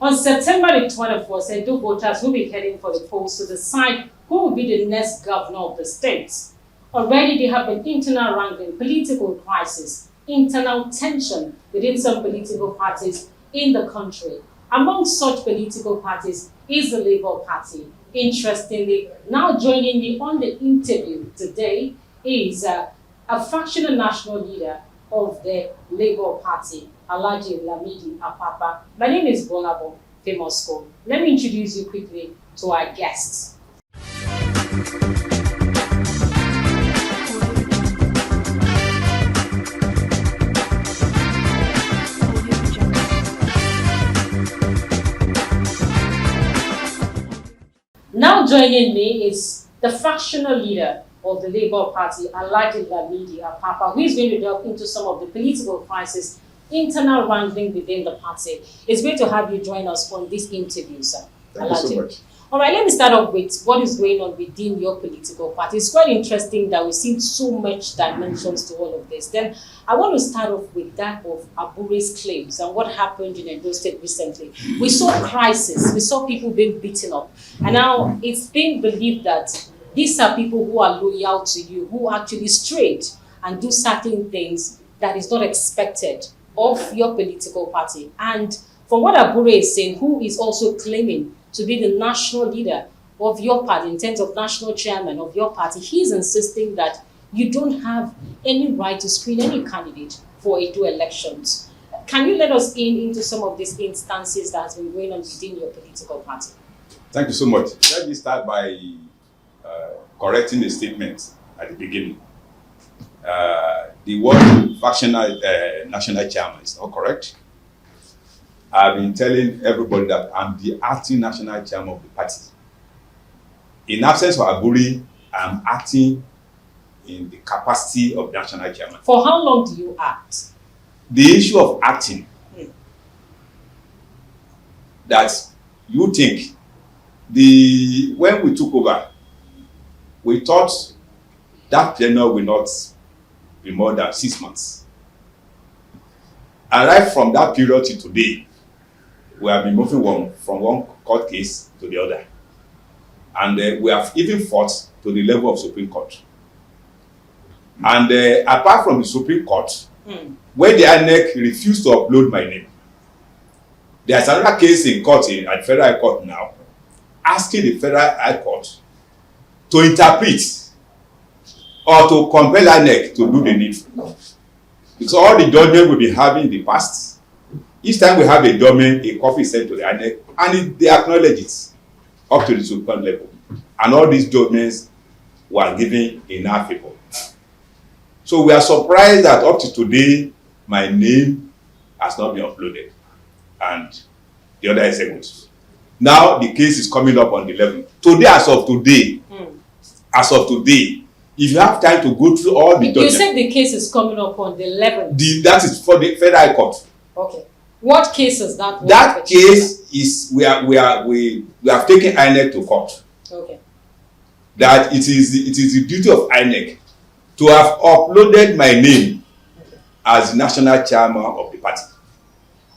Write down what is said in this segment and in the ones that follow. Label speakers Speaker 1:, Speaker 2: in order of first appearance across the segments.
Speaker 1: On September the 24th, Edo voters will be heading for the polls to decide who will be the next governor of the state. Already there have been internal wrangling, political crisis, internal tension within some political parties in the country. Among such political parties is the Labour Party. Interestingly, now joining me on the interview today is a fractional national leader of the Labour Party, Alhaji Lamidi Apapa. My name is Bonabo Famous School. Let me introduce you quickly to our guests. Now joining me is the fractional leader of the Labour Party, Alhaji Lamidi Apapa, who is going to delve into some of the political crisis, internal wrangling within the party. It's great to have you join us on this interview, sir.
Speaker 2: Thank you so much.
Speaker 1: All right, let me start off with what is going on within your political party. It's quite interesting that we see so much dimensions to all of this. Then I want to start off with that of Abure's claims and what happened in Edo State recently. We saw crisis, we saw people being beaten up, and now it's being believed that these are people who are loyal to you, who actually strayed and do certain things that is not expected of your political party. And from what Abure is saying, who is also claiming to be the national leader of your party, in terms of national chairman of your party, he's insisting that you don't have any right to screen any candidate for Edo elections. Can you let us into some of these instances that has been going on within your political party?
Speaker 2: Thank you so much. Let me start by correcting the statement at the beginning. The word fractional national chairman is not correct. I've been telling everybody that I'm the acting national chairman of the party. In absence of Aburi, I'm acting in the capacity of national chairman.
Speaker 1: For how long do you act?
Speaker 2: The issue of acting, that you think, when we took over, we thought that tenure will not be more than 6 months. And right from that period to today, we have been moving from one court case to the other. And we have even fought to the level of Supreme Court. And apart from the Supreme Court, where the INEC refused to upload my name, there's another case in court at Federal High Court now, asking the Federal High Court to interpret or to compel INEC to do the needful. Because all the judgment we've been having in the past, each time we have a judgment, a copy is sent to the INEC, and they acknowledge it up to the Supreme level. And all these judgments were given in our favor. So we are surprised that up to today, my name has not been uploaded. And the other executives. Now the case is coming up on the 11th. Today, as of today, if you have time to go through all the judgments. You
Speaker 1: said the case is coming up on the 11th.
Speaker 2: That is for the Federal High Court.
Speaker 1: Okay. What case is that?
Speaker 2: That case is we have taken INEC to court.
Speaker 1: Okay.
Speaker 2: That it is the duty of INEC to have uploaded my name as national chairman of the party.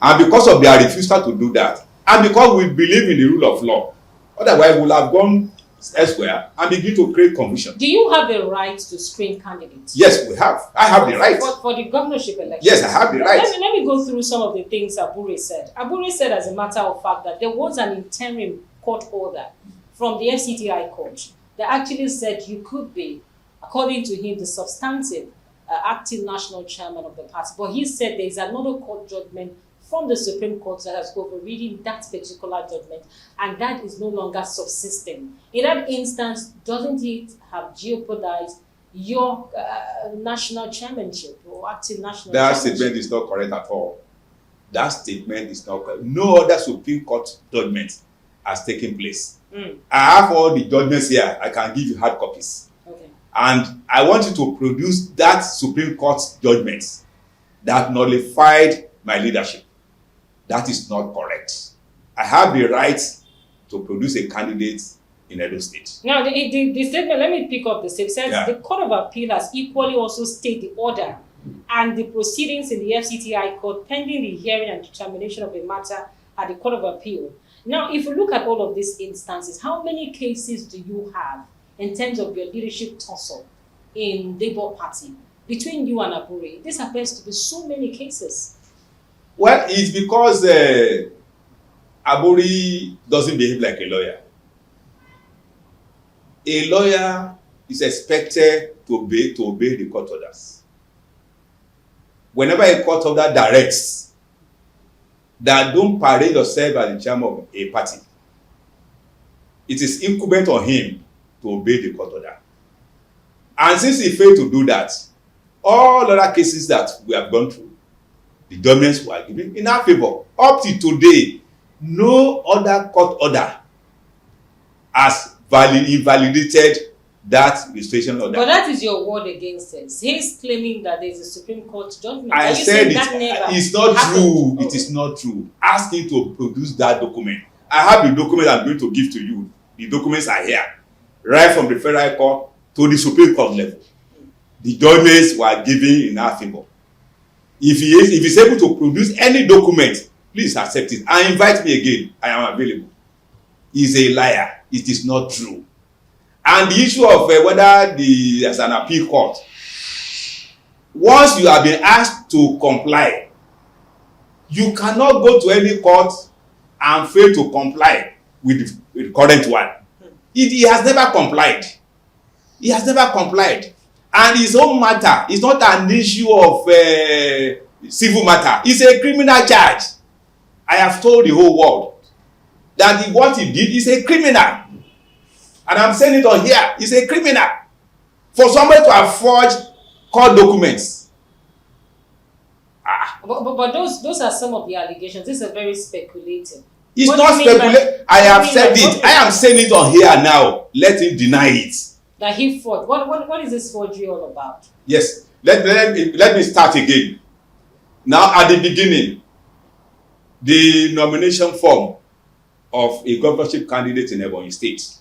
Speaker 2: And because of their refusal to do that, and because we believe in the rule of law, otherwise we will have gone elsewhere and begin to create confusion.
Speaker 1: Do you have the right to screen candidates?
Speaker 2: Yes, we have. I have the right.
Speaker 1: For the governorship election?
Speaker 2: Yes, I have the right.
Speaker 1: Let me go through some of the things Abure said. Abure said, as a matter of fact, that there was an interim court order from the FCTI court that actually said you could be, according to him, the substantive acting national chairman of the party. But he said there is another court judgment from the Supreme Court that has overridden that particular judgment, and that is no longer subsisting. In that instance, doesn't it have jeopardized your national chairmanship or acting national
Speaker 2: That
Speaker 1: chairmanship?
Speaker 2: statement is not correct at all. That statement is not correct. No other Supreme Court judgment has taken place. I have all the judgments here. I can give you hard copies.
Speaker 1: Okay.
Speaker 2: And I want you to produce that Supreme Court judgment that nullified my leadership. That is not correct. I have the right to produce a candidate in Edo State.
Speaker 1: Now, the statement, let me pick up the statement. It says the Court of Appeal has equally also stayed the order and the proceedings in the FCT High Court pending the hearing and determination of a matter at the Court of Appeal. Now, if you look at all of these instances, how many cases do you have in terms of your leadership tussle in Labour Party between you and Abure? This appears to be so many cases.
Speaker 2: Well, it's because Abure doesn't behave like a lawyer. A lawyer is expected to obey the court orders. Whenever a court order directs that don't parade yourself as the chairman of a party, it is incumbent on him to obey the court order. And since he failed to do that, all other cases that we have gone through, the judgments were given in our favor. Up to today, no other court order has invalidated that registration order.
Speaker 1: But that is your word against it. He's claiming that there is a Supreme Court judgment.
Speaker 2: I said it's not true. It is not true. Ask him to produce that document. I have the document I'm going to give to you. The documents are here. Right from the Federal Court to the Supreme Court level. The judgments were given in our favor. If he's able to produce any document, please accept it. And invite me again. I am available. He's a liar. It is not true. And the issue of whether there's an appeal court, once you have been asked to comply, you cannot go to any court and fail to comply with the current one. He has never complied. He has never complied. And his own matter is not an issue of civil matter. It's a criminal charge. I have told the whole world that what he did is a criminal. And I'm saying it on here. He's a criminal. For somebody to have forged court documents.
Speaker 1: But those are some of the allegations. This is very speculative.
Speaker 2: It's not speculative. I have said it. I am saying it on here now. Let him deny it.
Speaker 1: That he forged. What is this forgery all about?
Speaker 2: Yes. Let me start again. Now, at the beginning, the nomination form of a governorship candidate in Ebonyi State,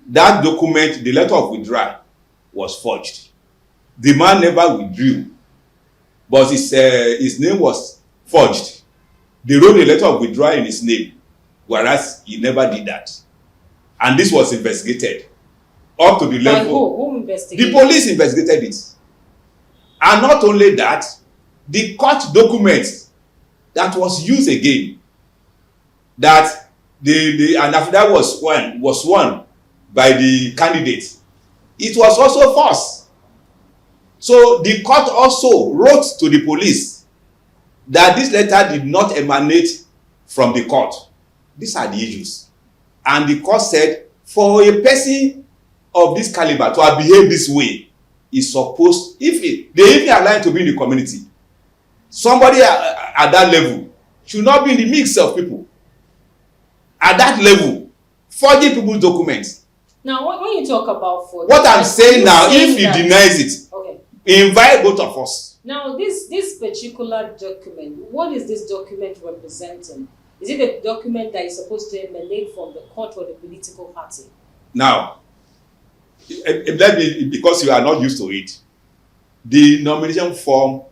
Speaker 2: that document, the letter of withdrawal, was forged. The man never withdrew, but his name was forged. They wrote a letter of withdrawal in his name, whereas he never did that. And this was investigated up to the level.
Speaker 1: Who investigated?
Speaker 2: The police investigated it. And not only that, the court document that was used again, that and after that was won by the candidate, it was also false. So the court also wrote to the police that this letter did not emanate from the court. These are the issues. And the court said, for a person of this caliber to have behaved this way, is supposed, if they even allow him to be in the community, somebody at that level should not be in the mix of people. At that level, forging people's documents.
Speaker 1: Now, when you talk about forging,
Speaker 2: what I'm saying now, if he denies it,
Speaker 1: okay,
Speaker 2: invite both of us.
Speaker 1: Now, this particular document, what is this document representing? Is it a document that is supposed to emanate from the court or the political party?
Speaker 2: Now, because you are not used to it, the nomination form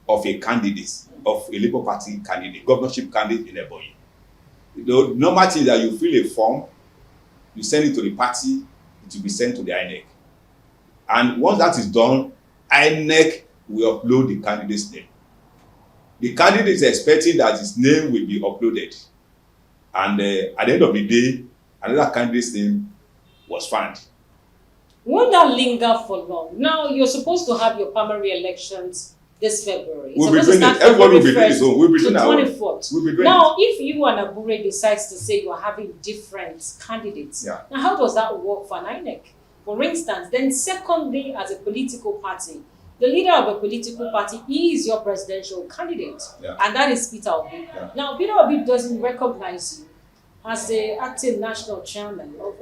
Speaker 2: of a candidate, of a Labour Party candidate, governorship candidate in Ebonyi, the normal thing is that you fill a form, you send it to the party, it will be sent to the INEC. And once that is done, INEC will upload the candidate's name. The candidate is expecting that his name will be uploaded. And at the end of the day, another candidate's name was found.
Speaker 1: Won't that linger for long? Now, you're supposed to have your primary elections this February.
Speaker 2: We'll be doing it. Everybody will be doing his own. We'll be doing our own.
Speaker 1: 24th.
Speaker 2: We'll be doing
Speaker 1: now, if you and Abure decides to say you're having different candidates, now how does that work for an INEC? For instance, then secondly, as a political party, the leader of a political party is your presidential candidate, and that is Peter Obi. Now, Peter Obi doesn't recognize you as the acting national chairman of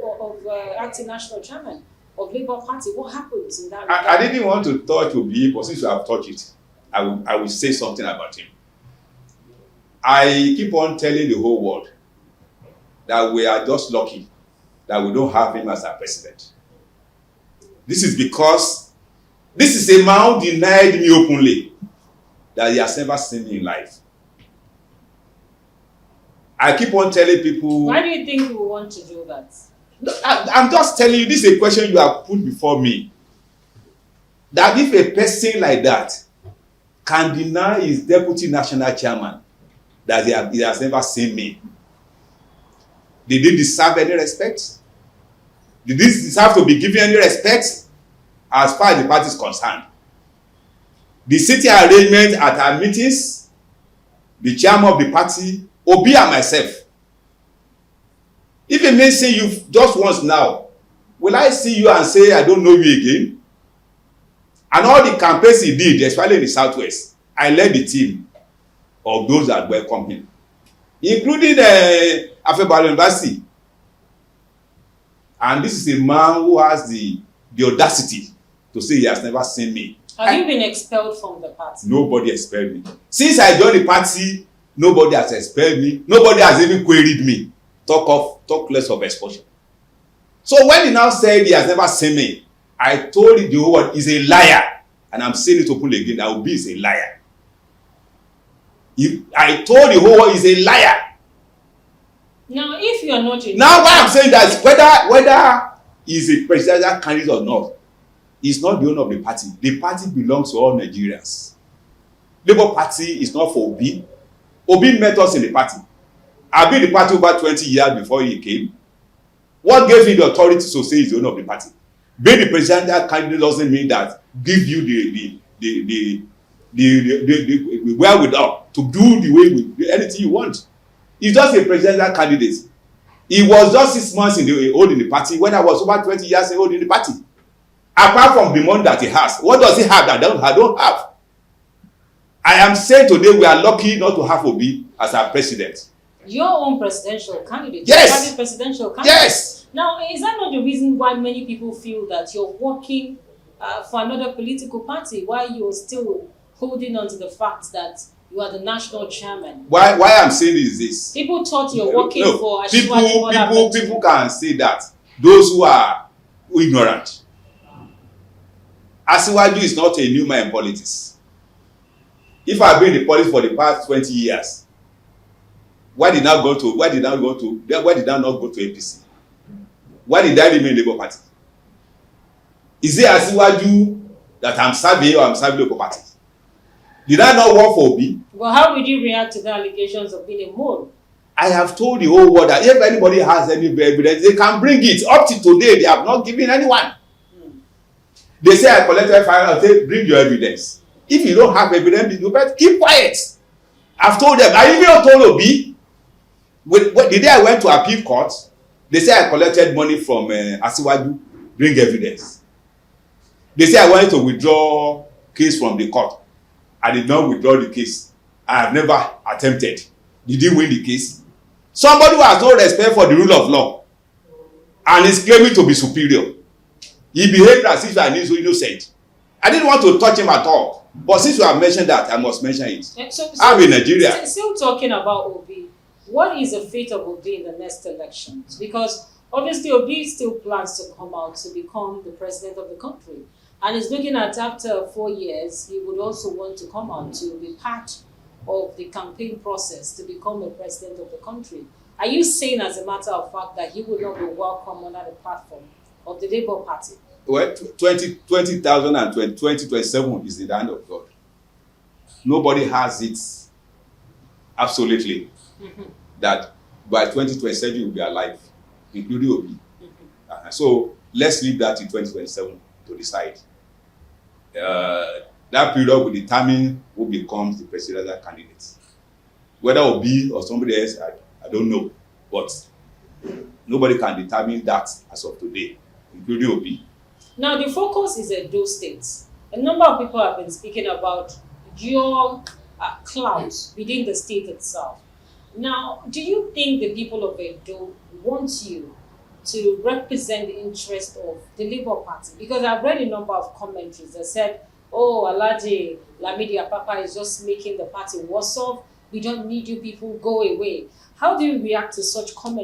Speaker 1: Labour Party. What happens in that regard?
Speaker 2: I didn't want to touch Obi, but since you have touched it, I will say something about him. I keep on telling the whole world that we are just lucky that we don't have him as our president. This is because this is a man who denied me openly that he has never seen me in life. I keep on telling people.
Speaker 1: Why do you think you want to do that?
Speaker 2: I'm just telling you, this is a question you have put before me. That if a person like that can deny his deputy national chairman that he has never seen me, did he deserve any respect? Did this deserve to be given any respect as far as the party is concerned? The city arrangement at our meetings, the chairman of the party, Obi and myself. If it means say you just once now, will I see you and say I don't know you again? And all the campaigns he did, especially in the Southwest, I led the team of those that welcomed him, including Apapa University. And this is a man who has the audacity to say he has never seen me.
Speaker 1: Have you been expelled from the party?
Speaker 2: Nobody expelled me. Since I joined the party, nobody has expelled me. Nobody has even queried me. Talk less of expulsion. So when he now said he has never seen me, I told him the whole world is a liar. And I'm saying it openly again, that Obi is a liar. I told the whole world is a liar.
Speaker 1: Now, if you are not in...
Speaker 2: Now, why I'm saying that is whether he's a presidential candidate or not, he's not the owner of the party. The party belongs to all Nigerians. Labour Party is not for Obi. Obi met us in the party. I've been in the party over 20 years before he came. What gave him the authority to say he's the owner of the party? Being the presidential candidate doesn't mean that give you the wherewithal to do the way with anything you want. He's just a presidential candidate. He was just 6 months old in the party when I was over 20 years old in the party. Apart from the money that he has, what does he have that I don't have? I am saying today we are lucky not to have Obi as our president.
Speaker 1: Your own presidential candidate?
Speaker 2: Yes.
Speaker 1: Presidential candidate?
Speaker 2: Yes.
Speaker 1: Now, is that not the reason why many people feel that you're working for another political party while you're still holding on to the fact that you are the national chairman? Why
Speaker 2: I'm saying is this.
Speaker 1: People thought you're working for
Speaker 2: people can say that. Those who are ignorant. Asiwaju is not a new man in politics. If I've been in the politics for the past 20 years, why did I not go to APC? Why did I remain in Labour Party? Is it Asiwaju that I'm serving or I'm serving Labour Party? Did I not work for Obi?
Speaker 1: Well, how would you react to the allegations of being a mole?
Speaker 2: I have told the whole world that if anybody has any evidence, they can bring it. Up to today, they have not given anyone. They say I collected fire. I say bring your evidence. If you don't have evidence, you better keep quiet. I've told them. I even told Obi. The day I went to appeal court, they say I collected money from Asiwaju. Bring evidence. They say I wanted to withdraw case from the court. I did not withdraw the case. I have never attempted. Did he win the case? Somebody who has no respect for the rule of law and is claiming to be superior. He behaved as if I was innocent. I didn't want to touch him at all. But since you have mentioned that, I must mention it. I'm in Nigeria.
Speaker 1: Still talking about Obi, what is the fate of Obi in the next elections? Because obviously Obi still plans to come out to become the president of the country. And he's looking at after 4 years, he would also want to come out to be part of the campaign process to become a president of the country. Are you saying, as a matter of fact, that he will not be welcome under the platform of the Labour Party?
Speaker 2: Well, 2027 is in the hand of God. Nobody has it absolutely that by 2027 you will be alive, including Obi. So let's leave that in 2027 to decide. That period will determine who becomes the presidential candidate. Whether Obi or somebody else, I don't know. But nobody can determine that as of today, including Obi.
Speaker 1: Now, the focus is Edo State. A number of people have been speaking about your clout within the state itself. Now, do you think the people of Edo want you to represent the interest of the Labour Party? Because I've read a number of commentaries that said, oh, Alhaji, Lamidi, Apapa is just making the party worse off. We don't need you people, go away. How do you react to such comments?